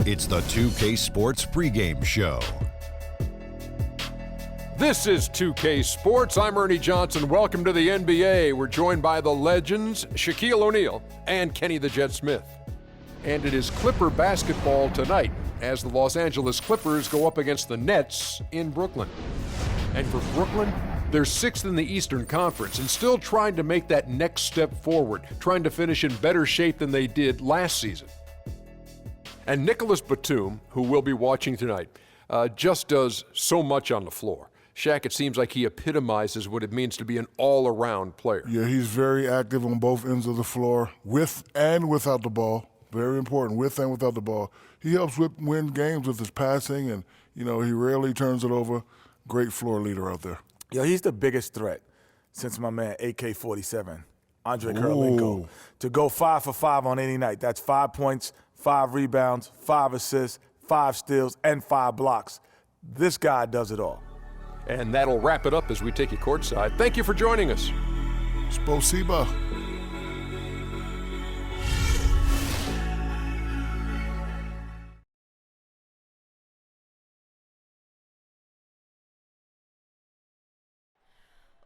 It's the 2K Sports pregame show. This is 2K Sports. I'm Ernie Johnson. Welcome to the NBA. We're joined by the legends Shaquille O'Neal and Kenny the Jet Smith. And it is Clipper basketball tonight as the Los Angeles Clippers go up against the Nets in Brooklyn. And for Brooklyn, they're sixth in the Eastern Conference and still trying to make that next step forward, trying to finish in better shape than they did last season. And Nicholas Batum, who we'll be watching tonight, just does so much on the floor. Shaq, it seems like he epitomizes what it means to be an all-around player. Yeah, he's very active on both ends of the floor, with and without the ball. Very important, with and without the ball. He helps win games with his passing, and, he rarely turns it over. Great floor leader out there. Yeah, he's the biggest threat since my man AK-47, Andre Kirilenko, to go 5 for 5 on any night. That's 5 points, 5 rebounds, 5 assists, 5 steals, and 5 blocks. This guy does it all. And that'll wrap it up as we take you courtside. Thank you for joining us. Spasiba.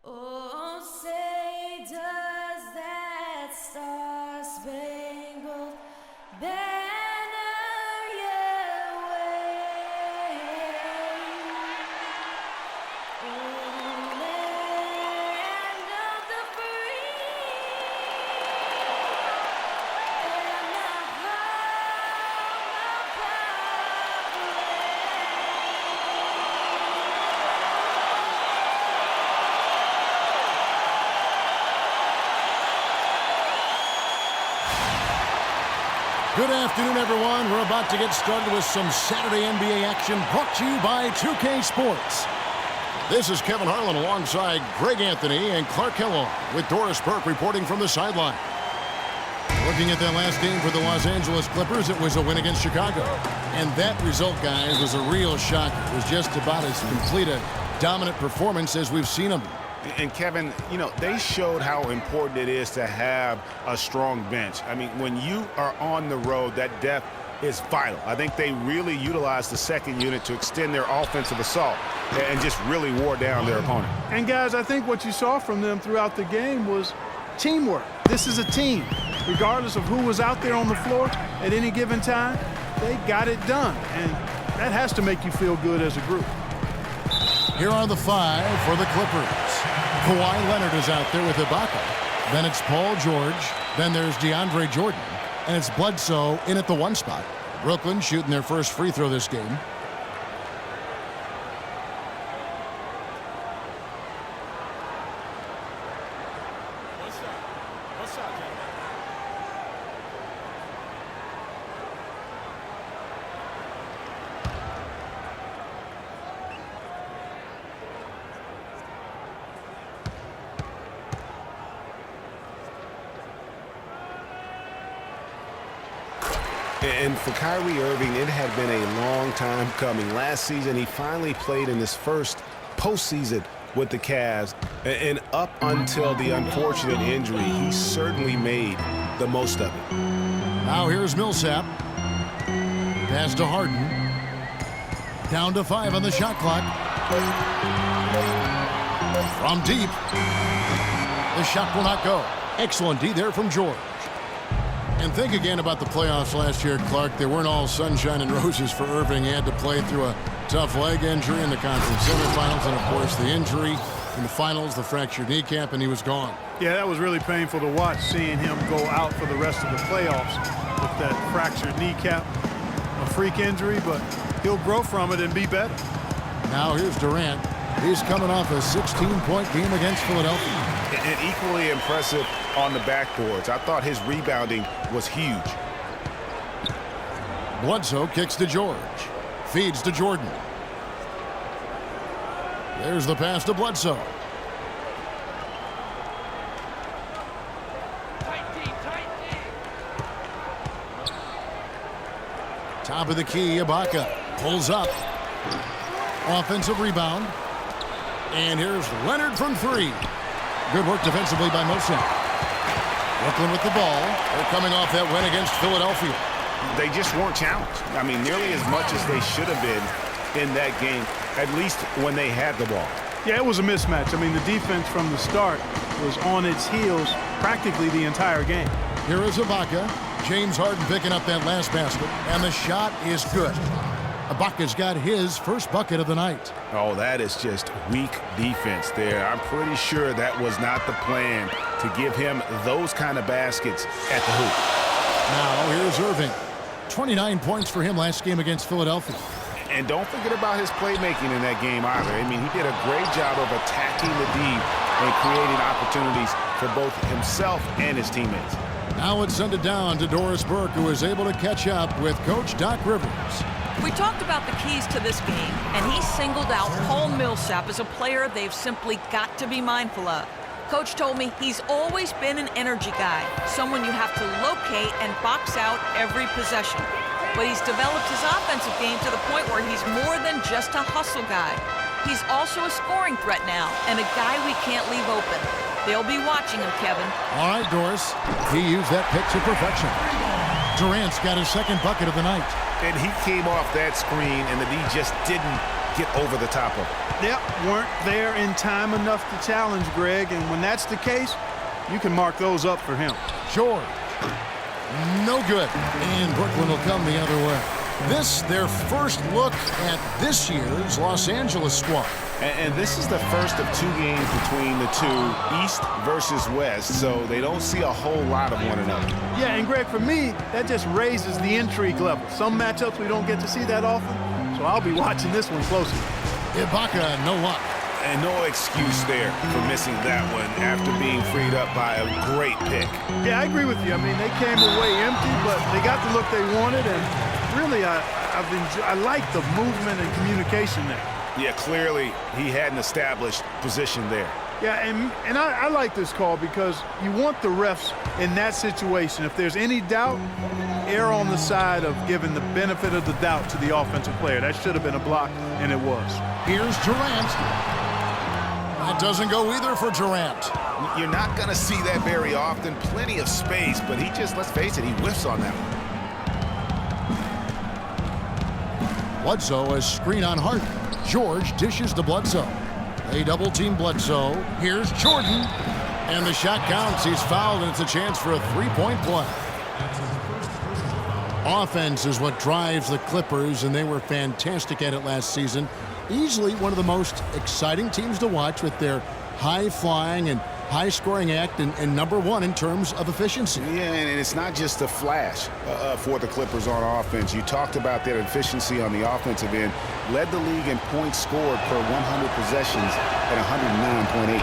Oh, say does that star-spangled banner yet wave? Oh, land of the free and the Good afternoon, everyone. We're about to get started with some Saturday NBA action brought to you by 2K Sports. This is Kevin Harlan alongside Greg Anthony and Clark Kellogg with Doris Burke reporting from the sideline. Looking at that last game for the Los Angeles Clippers, it was a win against Chicago. And that result, guys, was a real shocker. It was just about as complete a dominant performance as we've seen them. And Kevin, they showed how important it is to have a strong bench. I mean, when you are on the road, that depth is vital. I think they really utilized the second unit to extend their offensive assault and just really wore down their opponent. And guys, I think what you saw from them throughout the game was teamwork. This is a team. Regardless of who was out there on the floor at any given time, they got it done. And that has to make you feel good as a group. Here are the 5 for the Clippers. Kawhi Leonard is out there with Ibaka. Then it's Paul George. Then there's DeAndre Jordan. And it's Bledsoe in at the 1 spot. Brooklyn shooting their first free throw this game. And for Kyrie Irving, it had been a long time coming. Last season, he finally played in his first postseason with the Cavs. And up until the unfortunate injury, he certainly made the most of it. Now here's Millsap. Pass to Harden. Down to 5 on the shot clock. From deep. The shot will not go. Excellent D there from George. And think again about the playoffs last year, Clark. They weren't all sunshine and roses for Irving. He had to play through a tough leg injury in the conference semifinals, and, of course, the injury in the finals, the fractured kneecap, and he was gone. Yeah, that was really painful to watch, seeing him go out for the rest of the playoffs with that fractured kneecap. A freak injury, but he'll grow from it and be better. Now here's Durant. He's coming off a 16-point game against Philadelphia. And equally impressive on the backboards. I thought his rebounding was huge. Bledsoe kicks to George. Feeds to Jordan. There's the pass to Bledsoe. Top of the key, Ibaka pulls up. Offensive rebound. And here's Leonard from 3. Good work defensively by Millsap. Brooklyn with the ball. They're coming off that win against Philadelphia. they just weren't challenged. I mean, nearly as much as they should have been in that game, at least when they had the ball. Yeah, it was a mismatch. I mean, the defense from the start was on its heels practically the entire game. Here is Ibaka. James Harden picking up that last basket, and the shot is good. Ibaka's got his first bucket of the night. Oh, that is just weak defense there. I'm pretty sure that was not the plan to give him those kind of baskets at the hoop. Now here's Irving. 29 points for him last game against Philadelphia. And don't forget about his playmaking in that game either. I mean, he did a great job of attacking the D and creating opportunities for both himself and his teammates. Now let's send it down to Doris Burke, who is able to catch up with Coach Doc Rivers. We talked about the keys to this game, and he singled out Paul Millsap as a player they've simply got to be mindful of. Coach told me he's always been an energy guy, someone you have to locate and box out every possession. But he's developed his offensive game to the point where he's more than just a hustle guy. He's also a scoring threat now, and a guy we can't leave open. They'll be watching him, Kevin. All right, Doris. He used that pick to perfection. Durant's got his second bucket of the night. And he came off that screen, and the D just didn't get over the top of him. Yep, weren't there in time enough to challenge Greg, and when that's the case, you can mark those up for him. George. No good. And Brooklyn will come the other way. This, their first look at this year's Los Angeles squad. And this is the first of two games between the two, East versus West, so they don't see a whole lot of one another. Yeah, and Greg, for me, that just raises the intrigue level. Some matchups we don't get to see that often, so I'll be watching this one closely. Ibaka, no luck. And no excuse there for missing that one after being freed up by a great pick. Yeah, I agree with you. I mean, they came away empty, but they got the look they wanted, and really, I like the movement and communication there. Yeah, clearly he had an established position there. Yeah, and I like this call because you want the refs in that situation. If there's any doubt, err on the side of giving the benefit of the doubt to the offensive player. That should have been a block, and it was. Here's Durant. That doesn't go either for Durant. You're not going to see that very often. Plenty of space, but he just, let's face it, he whiffs on that one. Bledsoe, a screen on Harden. George dishes to Bledsoe. They double-team Bledsoe. Here's Jordan. And the shot counts. He's fouled, and it's a chance for a three-point play. Offense is what drives the Clippers, and they were fantastic at it last season. Easily one of the most exciting teams to watch with their high-flying and high-scoring act and #1 in terms of efficiency. Yeah, and it's not just a flash for the Clippers on offense. You talked about their efficiency on the offensive end. Led the league in points scored per 100 possessions at 109.8.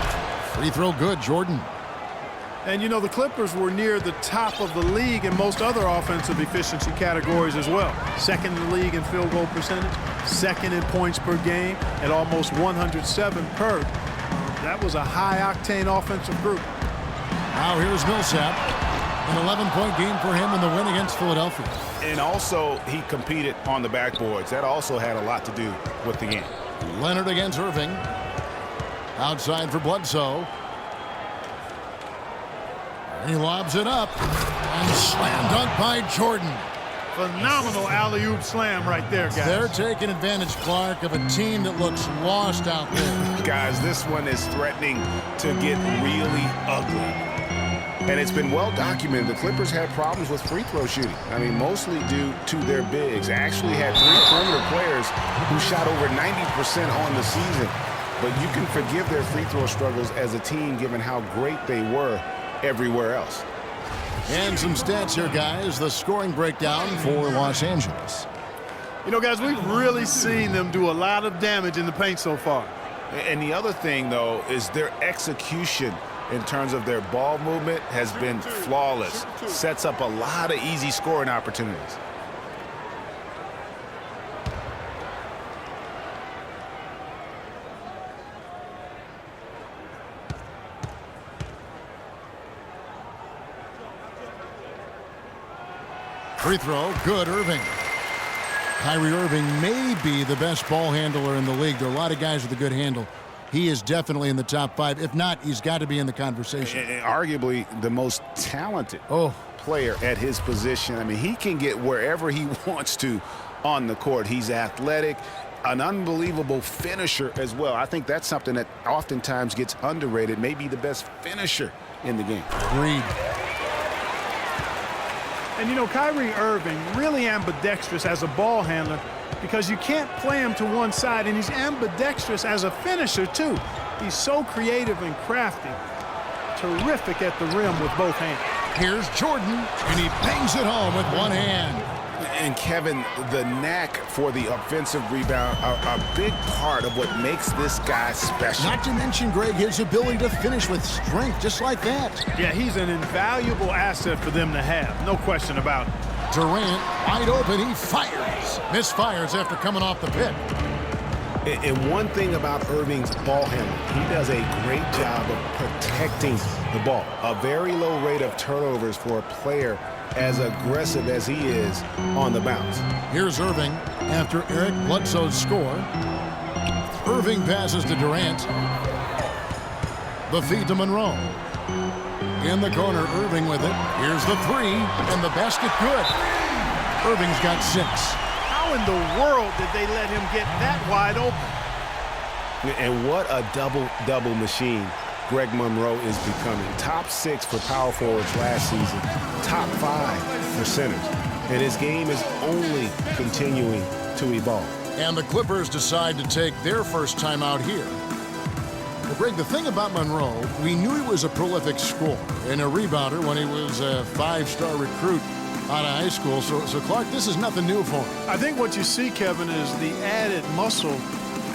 Free throw good, Jordan. And, you know, the Clippers were near the top of the league in most other offensive efficiency categories as well. Second in the league in field goal percentage, second in points per game at almost 107 per. That was a high-octane offensive group. Now here's Millsap. An 11-point game for him in the win against Philadelphia. And also, he competed on the backboards. That also had a lot to do with the game. Leonard against Irving. Outside for Bledsoe. He lobs it up. And slam dunk by Jordan. Phenomenal alley-oop slam right there, guys. They're taking advantage, Clark, of a team that looks lost out there. Guys, this one is threatening to get really ugly. And it's been well documented. The Clippers had problems with free throw shooting. I mean, mostly due to their bigs. Actually had 3 perimeter players who shot over 90% on the season. But you can forgive their free throw struggles as a team given how great they were everywhere else. And some stats here, guys. The scoring breakdown for Los Angeles. You know, guys, we've really seen them do a lot of damage in the paint so far. And the other thing, though, is their execution in terms of their ball movement has been flawless. Sets up a lot of easy scoring opportunities. Free throw, good, Irving. Kyrie Irving may be the best ball handler in the league. There are a lot of guys with a good handle. He is definitely in the top 5. If not, he's got to be in the conversation. Arguably the most talented player at his position. I mean, he can get wherever he wants to on the court. He's athletic, an unbelievable finisher as well. I think that's something that oftentimes gets underrated, maybe the best finisher in the game. Agreed. And you know, Kyrie Irving really ambidextrous as a ball handler because you can't play him to one side, and he's ambidextrous as a finisher too. He's so creative and crafty. Terrific at the rim with both hands. Here's Jordan, and he bangs it home with one hand. And Kevin, the knack for the offensive rebound are a big part of what makes this guy special. Not to mention, Greg, his ability to finish with strength, just like that. Yeah, he's an invaluable asset for them to have. No question about it. Durant, wide open, he fires. Misfires after coming off the pick. And one thing about Irving's ball handling, he does a great job of protecting the ball. A very low rate of turnovers for a player as aggressive as he is on the bounce. Here's Irving after Eric Bledsoe's score. Irving passes to Durant. The feed to Monroe. In the corner, Irving with it. Here's the three, and the basket good. Irving's got 6. How in the world did they let him get that wide open? And what a double-double machine Greg Monroe is becoming. Top 6 for power forwards last season. Top 5 for centers. And his game is only continuing to evolve. And the Clippers decide to take their first time out here. Well, Greg, the thing about Monroe, we knew he was a prolific scorer and a rebounder when he was a 5-star recruit out of high school. So Clark, this is nothing new for him. I think what you see, Kevin, is the added muscle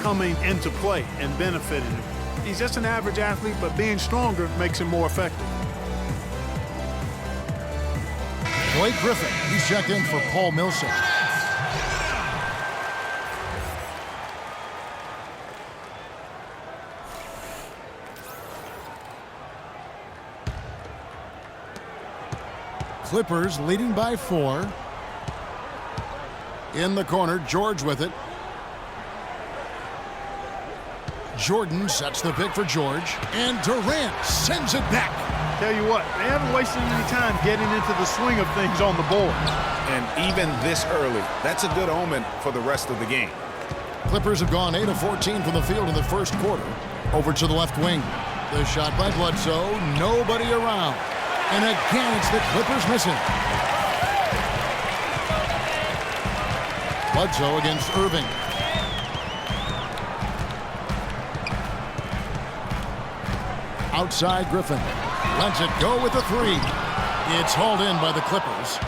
coming into play and benefiting him. He's just an average athlete, but being stronger makes him more effective. Blake Griffin, he's checked in for Paul Millsap. Clippers leading by 4. In the corner, George with it. Jordan sets the pick for George, and Durant sends it back. Tell you what, they haven't wasted any time getting into the swing of things on the board. And even this early, that's a good omen for the rest of the game. Clippers have gone 8 of 14 from the field in the first quarter. Over to the left wing. The shot by Bledsoe, nobody around. And again, it's the Clippers missing. Bledsoe against Irving. Outside Griffin. Lets it go with the 3. It's hauled in by the Clippers.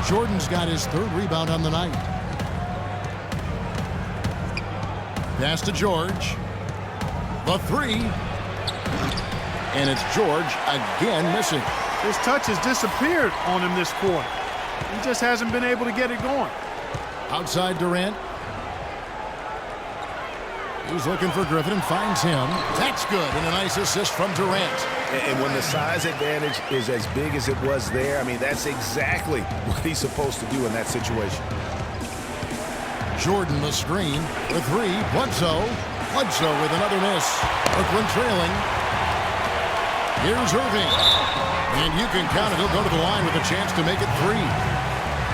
Jordan's got his 3rd rebound on the night. Pass to George. The 3. And it's George again missing. His touch has disappeared on him this quarter. He just hasn't been able to get it going. Outside Durant. He's looking for Griffin and finds him. That's good, and a nice assist from Durant. And when the size advantage is as big as it was there, I mean, that's exactly what he's supposed to do in that situation. Jordan the screen. The 3. Bledsoe. Bledsoe with another miss. Brooklyn trailing. Here's Irving. And you can count it. He'll go to the line with a chance to make it 3.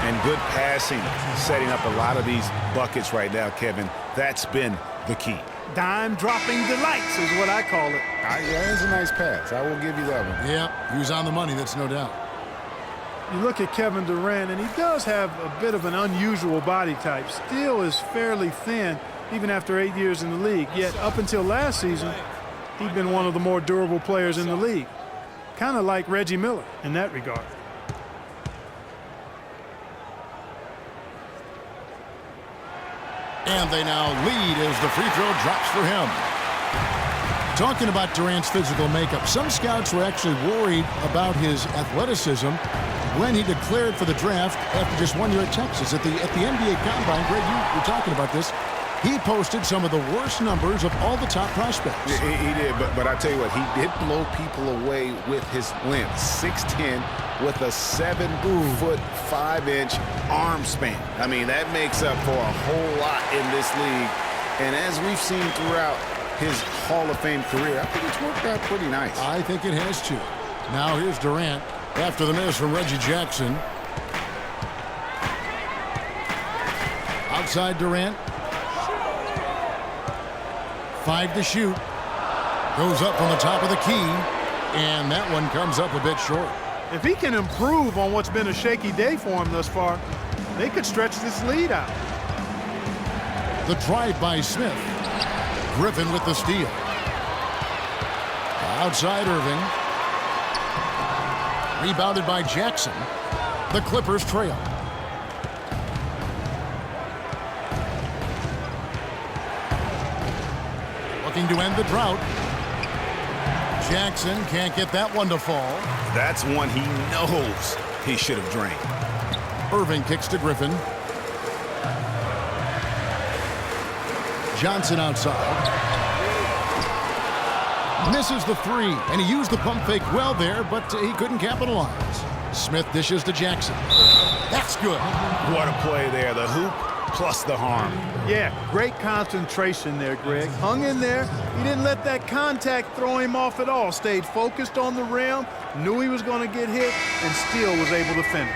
And good passing, setting up a lot of these buckets right now, Kevin. That's been the key. Dime-dropping delights is what I call it. Yeah, it's a nice pass. I will give you that one. Yeah, he was on the money, that's no doubt. You look at Kevin Durant, and he does have a bit of an unusual body type. Still is fairly thin, even after 8 years in the league. Yet up until last season, he'd been one of the more durable players in the league. Kind of like Reggie Miller in that regard. And they now lead as the free throw drops for him. Talking about Durant's physical makeup, some scouts were actually worried about his athleticism when he declared for the draft after just 1 year at Texas. At the NBA Combine, Greg, you were talking about this. He posted some of the worst numbers of all the top prospects. He did, but I tell you what, he did blow people away with his length. 6'10", with a 7-foot 5-inch arm span. I mean, that makes up for a whole lot in this league. And as we've seen throughout his Hall of Fame career, I think it's worked out pretty nice. I think it has too. Now here's Durant. After the miss from Reggie Jackson. Outside Durant. 5 to shoot. Goes up from the top of the key. And that one comes up a bit short. If he can improve on what's been a shaky day for him thus far, they could stretch this lead out. The drive by Smith. Griffin with the steal. Outside Irving. Rebounded by Jackson. The Clippers trail. Looking to end the drought. Jackson can't get that one to fall. That's one he knows he should have drained. Irving kicks to Griffin. Johnson outside. Misses the 3, and he used the pump fake well there, but he couldn't capitalize. Smith dishes to Jackson. That's good. What a play there. The hoop plus the harm. Yeah, great concentration there, Greg. Hung in there. He didn't let that contact throw him off at all. Stayed focused on the rim, knew he was going to get hit, and still was able to finish.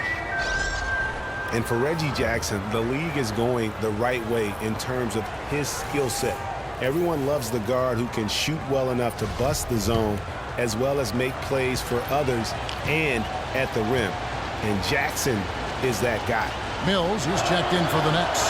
And for Reggie Jackson, the league is going the right way in terms of his skill set. Everyone loves the guard who can shoot well enough to bust the zone as well as make plays for others and at the rim. And Jackson is that guy. Mills, who's checked in for the Nets.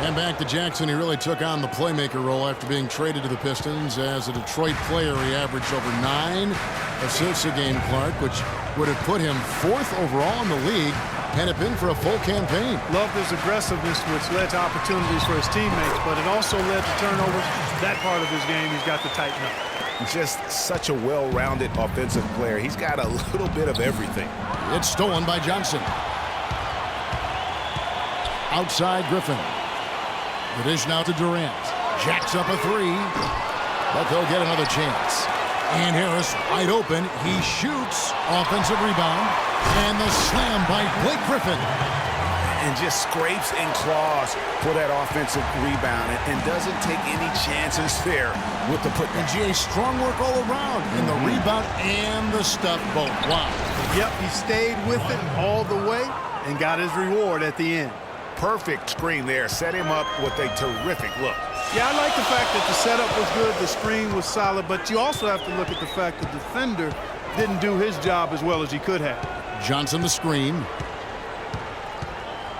And back to Jackson. He really took on the playmaker role after being traded to the Pistons. As a Detroit player, he averaged over 9 assists a game, Clark, which would have put him 4th overall in the league had it been for a full campaign. Loved his aggressiveness, which led to opportunities for his teammates, but it also led to turnovers. That part of his game he's got to tighten up. Just such a well-rounded offensive player. He's got a little bit of everything. It's stolen by Johnson. Outside Griffin. The dish now to Durant. Jacks up a 3. But they'll get another chance. And Harris wide open. He shoots. Offensive rebound. And the slam by Blake Griffin. And just scrapes and claws for that offensive rebound and doesn't take any chances there with the putback. And G.A. strong work all around in the rebound and the stuff both. Wow. Yep, he stayed with it all the way and got his reward at the end. Perfect screen there. Set him up with a terrific look. Yeah, I like the fact that the setup was good, the screen was solid, but you also have to look at the fact the defender didn't do his job as well as he could have. Johnson the screen.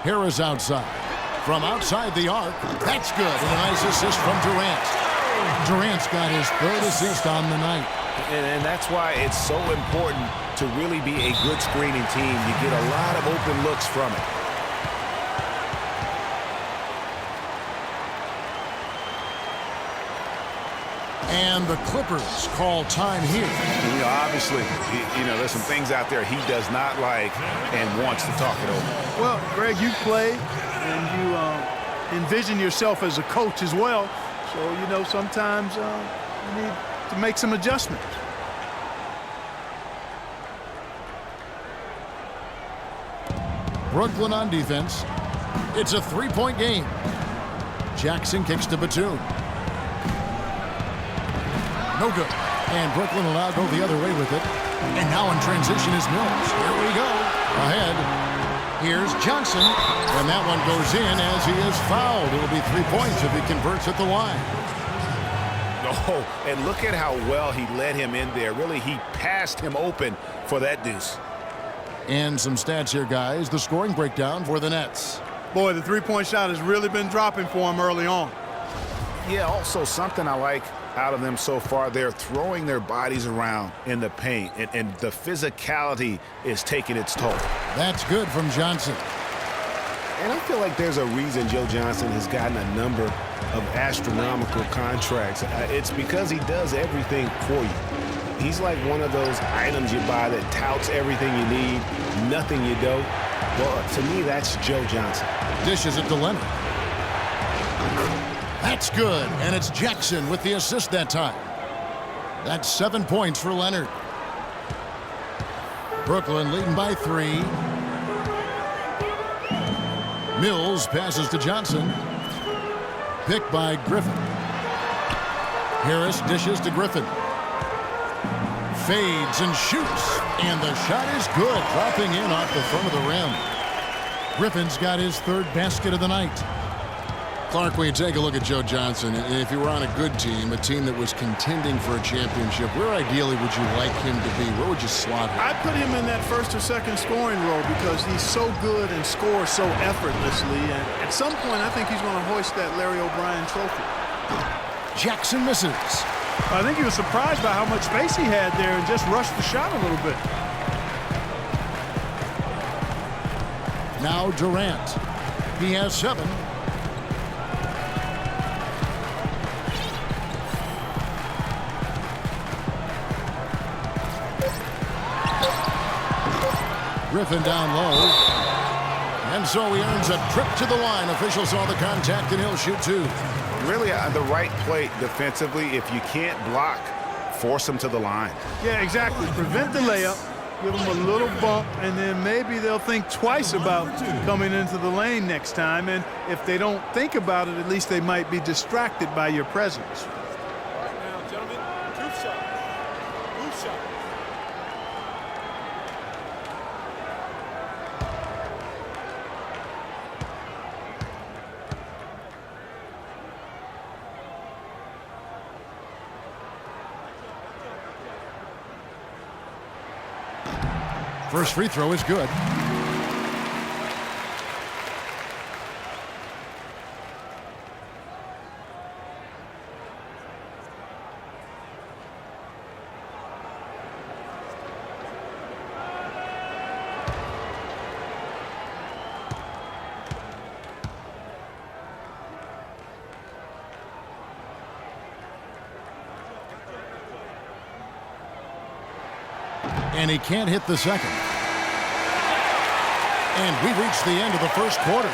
Harris outside. From outside the arc. That's good. And a nice assist from Durant. Durant's got his 3rd assist on the night. And that's why it's so important to really be a good screening team. You get a lot of open looks from it. And the Clippers call time here. You know, obviously, there's some things out there he does not like and wants to talk it over. Well, Greg, you play and you envision yourself as a coach as well. So, sometimes you need to make some adjustments. Brooklyn on defense. It's a 3-point game. Jackson kicks to Batum. No good. And Brooklyn will now go the other way with it. And now in transition is Mills. Here we go. Ahead. Here's Johnson. And that one goes in as he is fouled. It'll be 3 points if he converts at the line. Oh, and look at how well he led him in there. Really, he passed him open for that deuce. And some stats here, guys. The scoring breakdown for the Nets. Boy, the three-point shot has really been dropping for him early on. Yeah, also something I like out of them so far, they're throwing their bodies around in the paint, and the physicality is taking its toll. That's good from Johnson. And I feel like there's a reason Joe Johnson has gotten a number of astronomical contracts. It's because he does everything for you. He's like one of those items you buy that touts everything you need, nothing you don't. Well, to me, that's Joe Johnson. Dishes it to Leonard. That's good, and it's Jackson with the assist that time. That's 7 points for Leonard. Brooklyn leading by 3. Mills passes to Johnson. Picked by Griffin. Harris dishes to Griffin. Fades and shoots. And the shot is good, dropping in off the front of the rim. Griffin's got his third basket of the night. Clark, when you take a look at Joe Johnson, if you were on a good team, a team that was contending for a championship, where ideally would you like him to be? Where would you slot him? I'd put him in that first or second scoring role because he's so good and scores so effortlessly. And at some point, I think he's going to hoist that Larry O'Brien trophy. Jackson misses. I think he was surprised by how much space he had there and just rushed the shot a little bit. Now Durant. He has 7. Griffin down low. And so he earns a trip to the line. Officials saw the contact and he'll shoot 2. Really the right play defensively. If you can't block, force him to the line. Yeah, exactly. Prevent the layup, give them a little bump, and then maybe they'll think twice about coming into the lane next time. And if they don't think about it, at least they might be distracted by your presence. Right now, gentlemen, 2 shots. 2 shots. First free throw is good. And he can't hit the second. And we reach the end of the first quarter.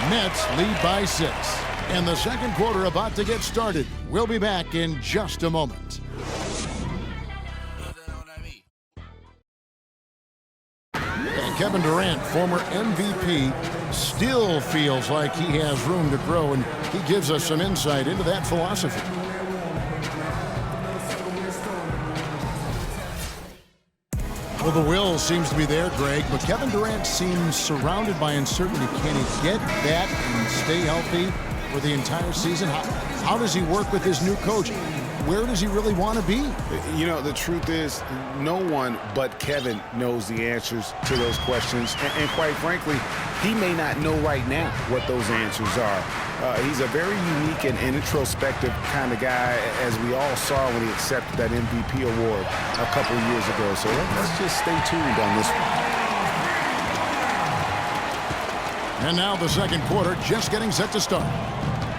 Nets lead by 6. And the second quarter about to get started. We'll be back in just a moment. And Kevin Durant, former MVP, still feels like he has room to grow, and he gives us some insight into that philosophy. Well, the will seems to be there, Greg, but Kevin Durant seems surrounded by uncertainty. Can he get that and stay healthy for the entire season? How does he work with his new coach? Where does he really want to be? You know, the truth is, no one but Kevin knows the answers to those questions. And quite frankly, he may not know right now what those answers are. He's a very unique and introspective kind of guy, as we all saw when he accepted that MVP award a couple of years ago. So let's just stay tuned on this one. And now the second quarter just getting set to start.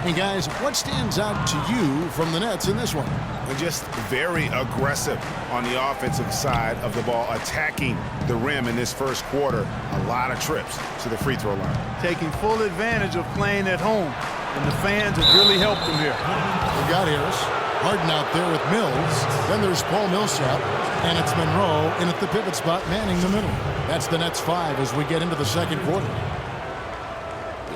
Hey, guys, what stands out to you from the Nets in this one? They're just very aggressive on the offensive side of the ball, attacking the rim in this first quarter. A lot of trips to the free throw line. Taking full advantage of playing at home, and the fans have really helped them here. We got Harris, Harden out there with Mills. Then there's Paul Millsap, and it's Monroe in at the pivot spot, manning the middle. That's the Nets 5 as we get into the second quarter.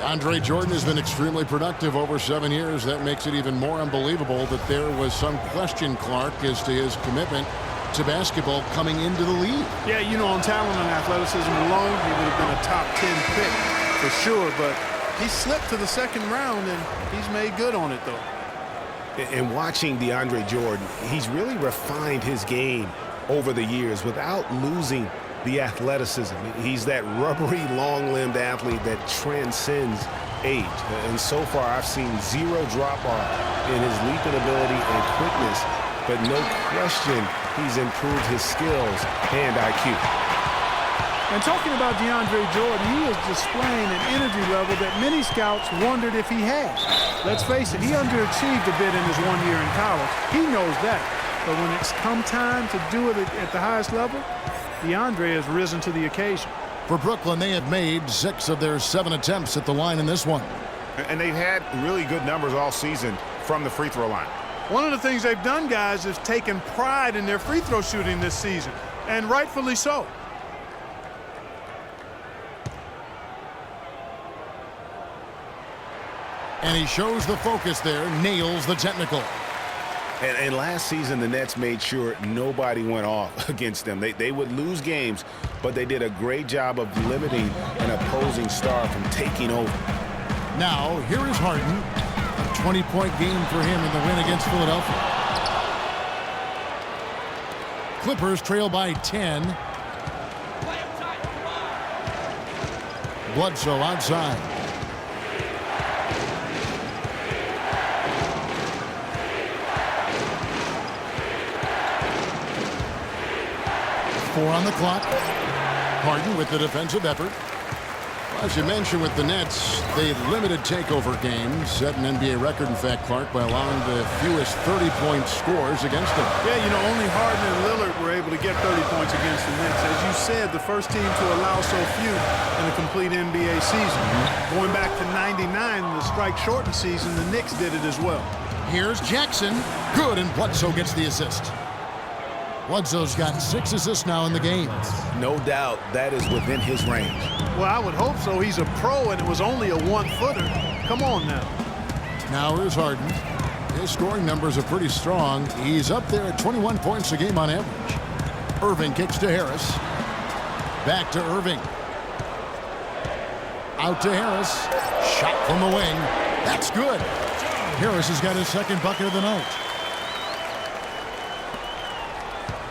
Andre Jordan has been extremely productive over 7 years. That makes it even more unbelievable that there was some question, Clark, as to his commitment to basketball coming into the league. Yeah, you know, on talent and athleticism alone, he would have been a top 10 pick for sure, but he slipped to the second round, and he's made good on it, though. And watching DeAndre Jordan, he's really refined his game over the years without losing the athleticism. He's that rubbery, long-limbed athlete that transcends age. And so far, I've seen zero drop-off in his leaping ability and quickness, but no question he's improved his skills and IQ. And talking about DeAndre Jordan, he is displaying an energy level that many scouts wondered if he had. Let's face it, he underachieved a bit in his 1 year in college. He knows that. But when it's come time to do it at the highest level, DeAndre has risen to the occasion. For Brooklyn, they have made 6 of their 7 attempts at the line in this one. And they've had really good numbers all season from the free throw line. One of the things they've done, guys, is taken pride in their free throw shooting this season, and rightfully so. And he shows the focus there, nails the technical. And last season, the Nets made sure nobody went off against them. They would lose games, but they did a great job of limiting an opposing star from taking over. Now, here is Harden. A 20-point game for him in the win against Philadelphia. Clippers trail by 10. Bledsoe outside. Four on the clock. Harden with the defensive effort. As you mentioned with the Nets, they limited takeover games, set an NBA record, in fact, Clark, by allowing the fewest 30-point scores against them. Yeah, you know, only Harden and Lillard were able to get 30 points against the Nets. As you said, the first team to allow so few in a complete NBA season. Going back to '99, the strike-shortened season, the Knicks did it as well. Here's Jackson. Good, and Bledsoe gets the assist. Bledsoe's got 6 assists now in the game. No doubt that is within his range. Well, I would hope so. He's a pro, and it was only a one-footer. Come on now. Now here's Harden. His scoring numbers are pretty strong. He's up there at 21 points a game on average. Irving kicks to Harris. Back to Irving. Out to Harris. Shot from the wing. That's good. Harris has got his second bucket of the night.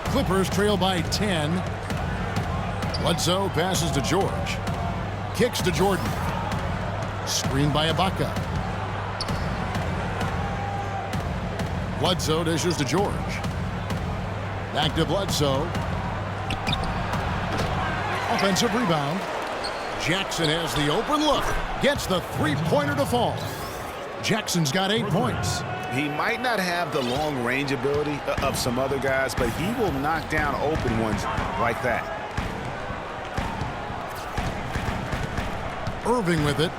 Clippers trail by 10. Bledsoe passes to George. Kicks to Jordan. Screen by Ibaka. Bledsoe dishes to George. Back to Bledsoe. Offensive rebound. Jackson has the open look. Gets the three-pointer to fall. Jackson's got 8 points. He might not have the long-range ability of some other guys, but he will knock down open ones like that. Irving with it.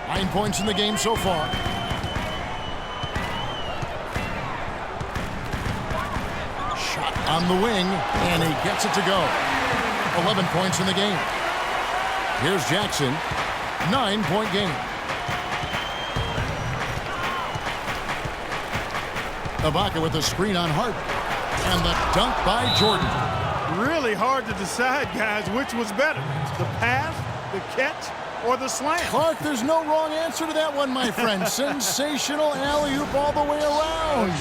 9 points in the game so far. Shot on the wing, and he gets it to go. 11 points in the game. Here's Jackson. 9-point game. Ibaka with a screen on Harden. And the dunk by Jordan. Really hard to decide, guys, which was better. The pass, the catch, or the slam. Clark, there's no wrong answer to that one, my friend. Sensational alley-oop all the way around.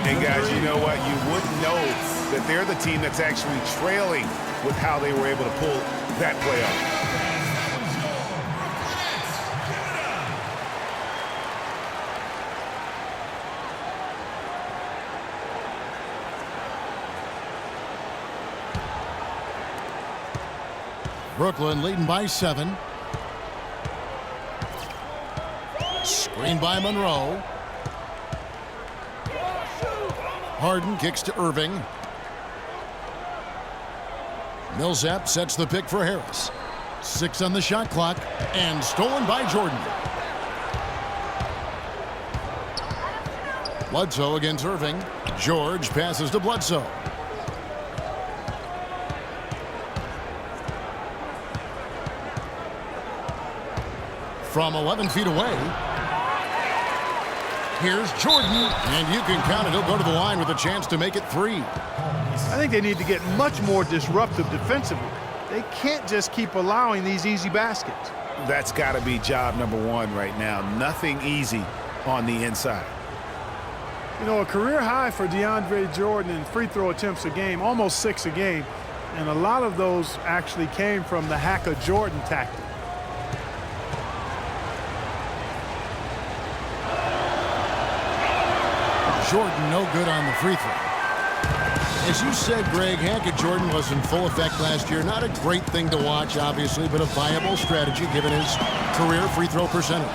And guys, you know what? You wouldn't know that they're the team that's actually trailing with how they were able to pull that play off. Brooklyn leading by 7. Screen by Monroe. Harden kicks to Irving. Millsap sets the pick for Harris. 6 on the shot clock, and stolen by Jordan. Bledsoe against Irving. George passes to Bledsoe. From 11 feet away, here's Jordan, and you can count it. He'll go to the line with a chance to make it 3. I think they need to get much more disruptive defensively. They can't just keep allowing these easy baskets. That's got to be job number 1 right now. Nothing easy on the inside. You know, a career high for DeAndre Jordan in free throw attempts a game, almost 6 a game, and a lot of those actually came from the hack of Jordan tactic. Jordan no good on the free throw. As you said, Greg, Hackett Jordan was in full effect last year. Not a great thing to watch, obviously, but a viable strategy given his career free throw percentage.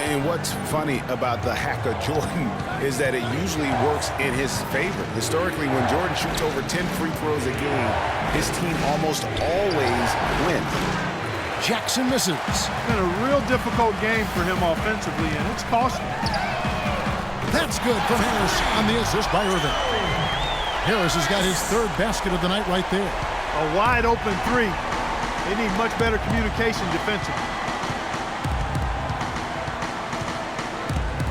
And what's funny about the hack of Jordan is that it usually works in his favor. Historically, when Jordan shoots over 10 free throws a game, his team almost always wins. Jackson misses. It's been a real difficult game for him offensively, and it's costly. That's good from Harris on the assist by Irving. Harris has got his 3rd basket of the night right there. A wide open 3. They need much better communication defensively.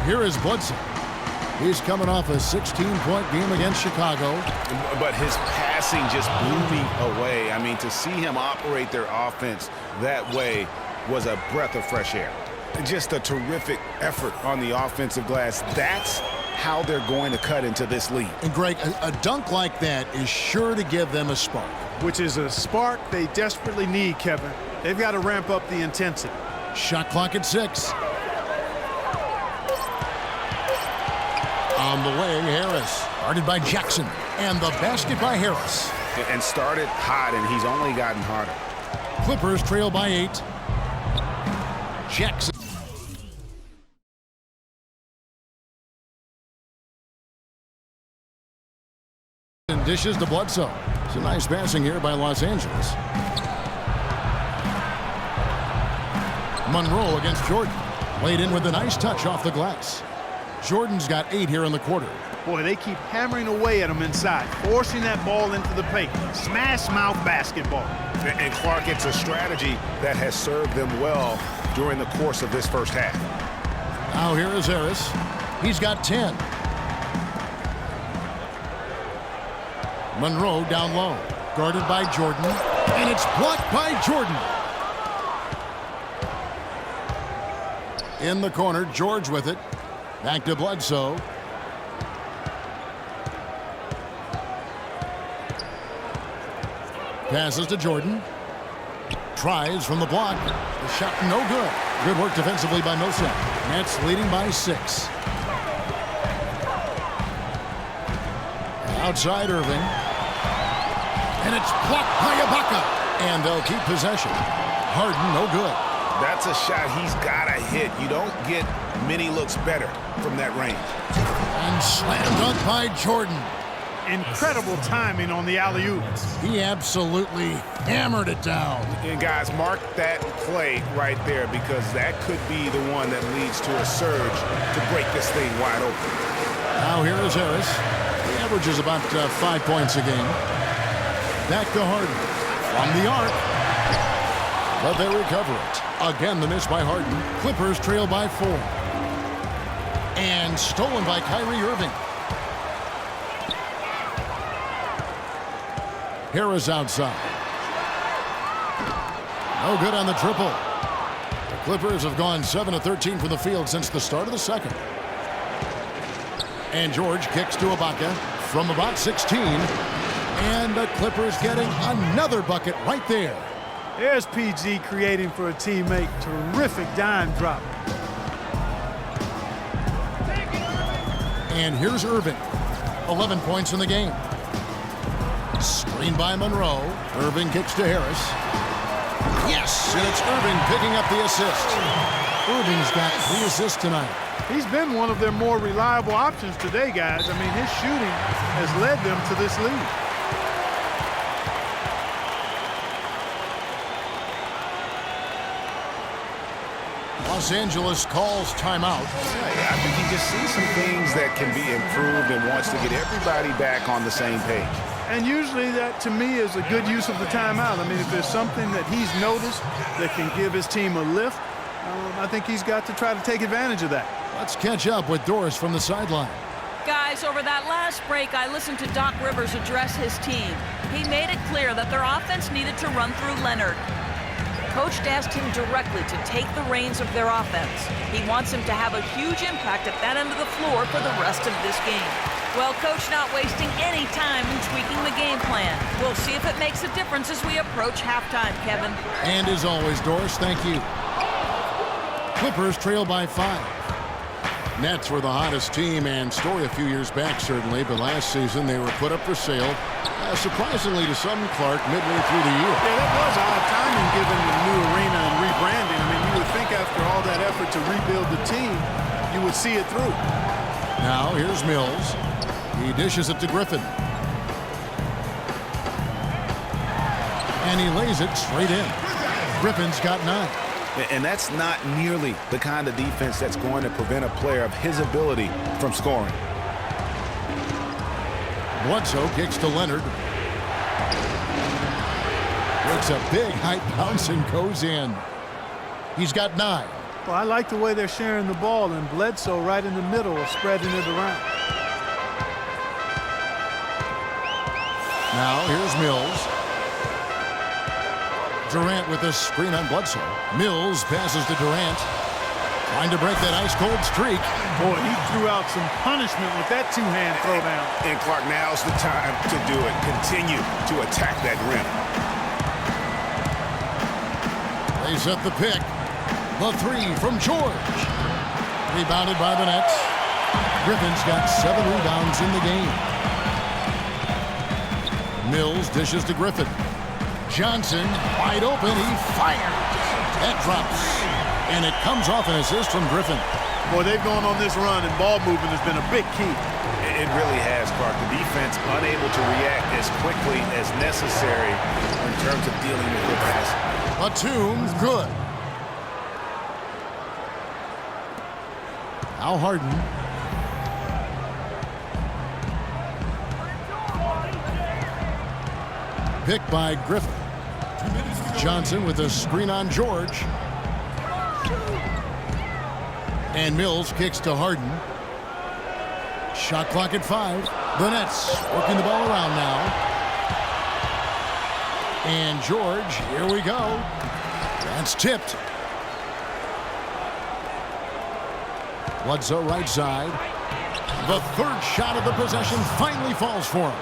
Here is Bledsoe. He's coming off a 16-point game against Chicago. But his passing just blew me away. I mean, to see him operate their offense that way was a breath of fresh air. Just a terrific effort on the offensive glass. That's how they're going to cut into this lead. And Greg, a dunk like that is sure to give them a spark. Which is a spark they desperately need, Kevin. They've got to ramp up the intensity. Shot clock at 6. On the wing, Harris. Guarded by Jackson. And the basket by Harris. And started hot, and he's only gotten hotter. Clippers trail by 8. Jackson. And dishes to Bledsoe. It's a nice passing here by Los Angeles. Monroe against Jordan. Laid in with a nice touch off the glass. Jordan's got 8 here in the quarter. Boy, they keep hammering away at him inside, forcing that ball into the paint. Smash mouth basketball. And Clark, it's a strategy that has served them well during the course of this first half. Now here is Harris. He's got 10. Monroe down low. Guarded by Jordan. And it's blocked by Jordan. In the corner, George with it. Back to Bledsoe. Passes to Jordan. Tries from the block. The shot no good. Good work defensively by Millsap. Nets leading by 6. Outside Irving. And it's blocked by Ibaka. And they'll keep possession. Harden no good. That's a shot he's got to hit. You don't get many looks better from that range. And slam dunk by Jordan. Incredible timing on the alley-oop. He absolutely hammered it down. And guys, mark that play right there, because that could be the one that leads to a surge to break this thing wide open. Now here is Harris. He averages about 5 points a game. Back to Harden. From the arc. But they recover it. Again, the miss by Harden. Clippers trail by 4. And stolen by Kyrie Irving. Harris outside. No good on the triple. The Clippers have gone 7 of 13 from the field since the start of the second. And George kicks to Ibaka from about 16. And the Clippers getting another bucket right there. There's PG creating for a teammate. Terrific dime drop. And here's Irving. 11 points in the game. Screen by Monroe. Irving kicks to Harris. Yes, and it's Irving picking up the assist. Irving's got 3 assists tonight. He's been one of their more reliable options today, guys. I mean, his shooting has led them to this lead. Los Angeles calls timeout. Yeah, I think he just sees some things that can be improved and wants to get everybody back on the same page. And usually that, to me, is a good use of the timeout. I mean, if there's something that he's noticed that can give his team a lift, I think he's got to try to take advantage of that. Let's catch up with Doris from the sideline. Guys, over that last break, I listened to Doc Rivers address his team. He made it clear that their offense needed to run through Leonard. Coach asked him directly to take the reins of their offense. He wants him to have a huge impact at that end of the floor for the rest of this game. Well, Coach not wasting any time in tweaking the game plan. We'll see if it makes a difference as we approach halftime, Kevin. And as always, Doris, thank you. Clippers trail by 5. Nets were the hottest team and story a few years back, certainly, but last season they were put up for sale, surprisingly to some, Clark, midway through the year. Yeah, that was odd timing given the new arena and rebranding. I mean, you would think after all that effort to rebuild the team, you would see it through. Now, here's Mills. He dishes it to Griffin. And he lays it straight in. Griffin's got 9. And that's not nearly the kind of defense that's going to prevent a player of his ability from scoring. Bledsoe kicks to Leonard. Takes a big height bounce and goes in. He's got 9. Well, I like the way they're sharing the ball, and Bledsoe right in the middle of spreading it around. Now here's Mills. Durant with a screen on Bledsoe. Mills passes to Durant. Trying to break that ice-cold streak. Boy, he threw out some punishment with that two-hand throwdown. And Clark, now's the time to do it. Continue to attack that rim. They set the pick. The three from George. Rebounded by the Nets. Griffin's got 7 rebounds in the game. Mills dishes to Griffin. Johnson, wide open, he fires. That drops. And it comes off an assist from Griffin. Boy, they've gone on this run, and ball movement has been a big key. It really has, Clark. The defense unable to react as quickly as necessary in terms of dealing with their pass. Batum, good. Now Harden. Pick by Griffin. Johnson with a screen on George. And Mills kicks to Harden. Shot clock at 5. The Nets working the ball around now. And George, here we go. That's tipped. Bledsoe right side. The third shot of the possession finally falls for him.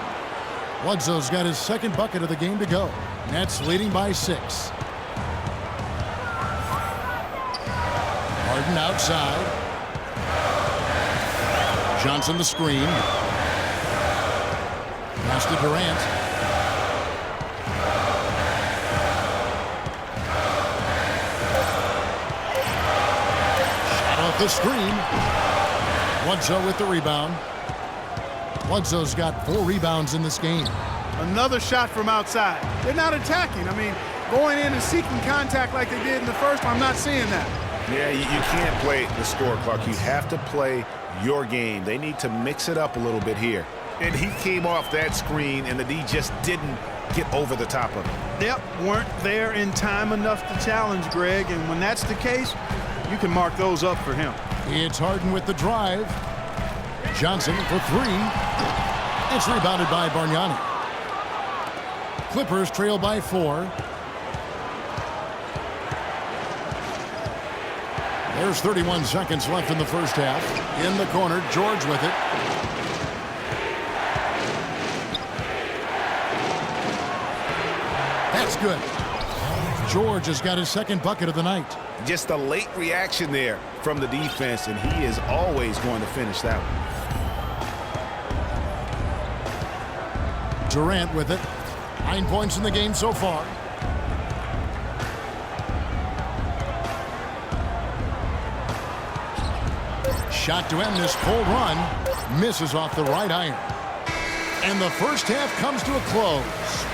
Bledsoe's got his second bucket of the game to go. Nets leading by 6. Harden outside. Johnson the screen. Pass to Durant. Shot off the screen. Bledsoe with the rebound. Bledsoe's got 4 rebounds in this game. Another shot from outside. They're not attacking. I mean, going in and seeking contact like they did in the first one, I'm not seeing that. Yeah, you can't play the score, Clark. You have to play your game. They need to mix it up a little bit here. And he came off that screen, and the D just didn't get over the top of it. Yep, weren't there in time enough to challenge Greg, and when that's the case, you can mark those up for him. It's Harden with the drive. Johnson for 3. It's rebounded by Bargnani. Clippers trail by 4. There's 31 seconds left in the first half. In the corner, George with it. That's good. George has got his second bucket of the night. Just a late reaction there from the defense, and he is always going to finish that one. Durant with it. 9 points in the game so far. Shot to end this cold run. Misses off the right iron. And the first half comes to a close.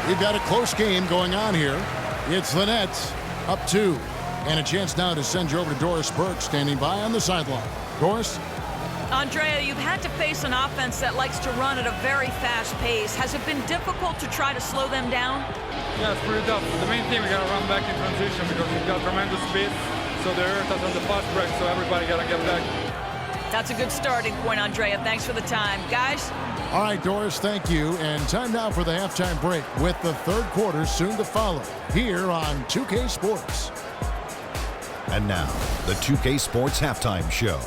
We've got a close game going on here. It's the Nets up 2. And a chance now to send you over to Doris Burke standing by on the sideline. Doris? Andrea, you've had to face an offense that likes to run at a very fast pace. Has it been difficult to try to slow them down? Yeah, it's pretty tough. The main thing, we got to run back in transition because we've got tremendous speed. So they hurt us on the fast break, so everybody got to get back. That's a good starting point, Andrea. Thanks for the time. Guys? All right, Doris, thank you. And time now for the halftime break with the third quarter soon to follow here on 2K Sports. And now, the 2K Sports Halftime Show.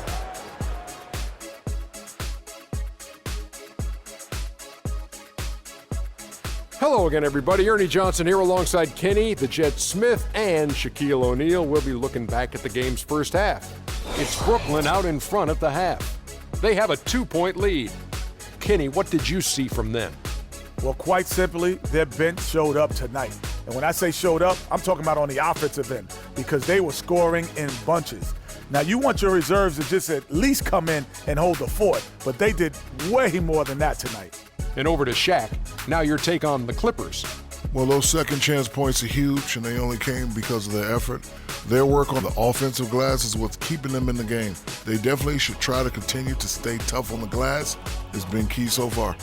Hello again, everybody. Ernie Johnson here alongside Kenny, the Jet Smith, and Shaquille O'Neal. We'll be looking back at the game's first half. It's Brooklyn out in front at the half. They have a 2-point lead. Kenny, what did you see from them? Well, quite simply, their bench showed up tonight. And when I say showed up, I'm talking about on the offensive end because they were scoring in bunches. Now, you want your reserves to just at least come in and hold the fort, but they did way more than that tonight. And over to Shaq. Now your take on the Clippers. Well, those second chance points are huge, and they only came because of their effort. Their work on the offensive glass is what's keeping them in the game. They definitely should try to continue to stay tough on the glass. It's been key so far.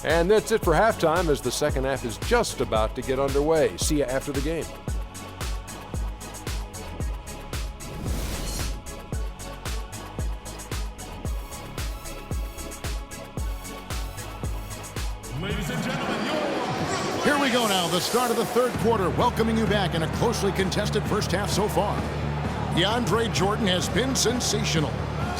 And that's it for halftime as the second half is just about to get underway. See you after the game. Ladies and gentlemen, your Here we go now, the start of the third quarter, welcoming you back in a closely contested first half so far. DeAndre Jordan has been sensational.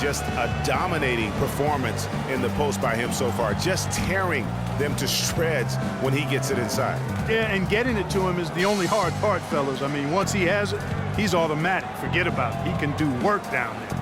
Just a dominating performance in the post by him so far, just tearing them to shreds when he gets it inside. Yeah, and getting it to him is the only hard part, fellas. I mean, once he has it, he's automatic. Forget about it. He can do work down there.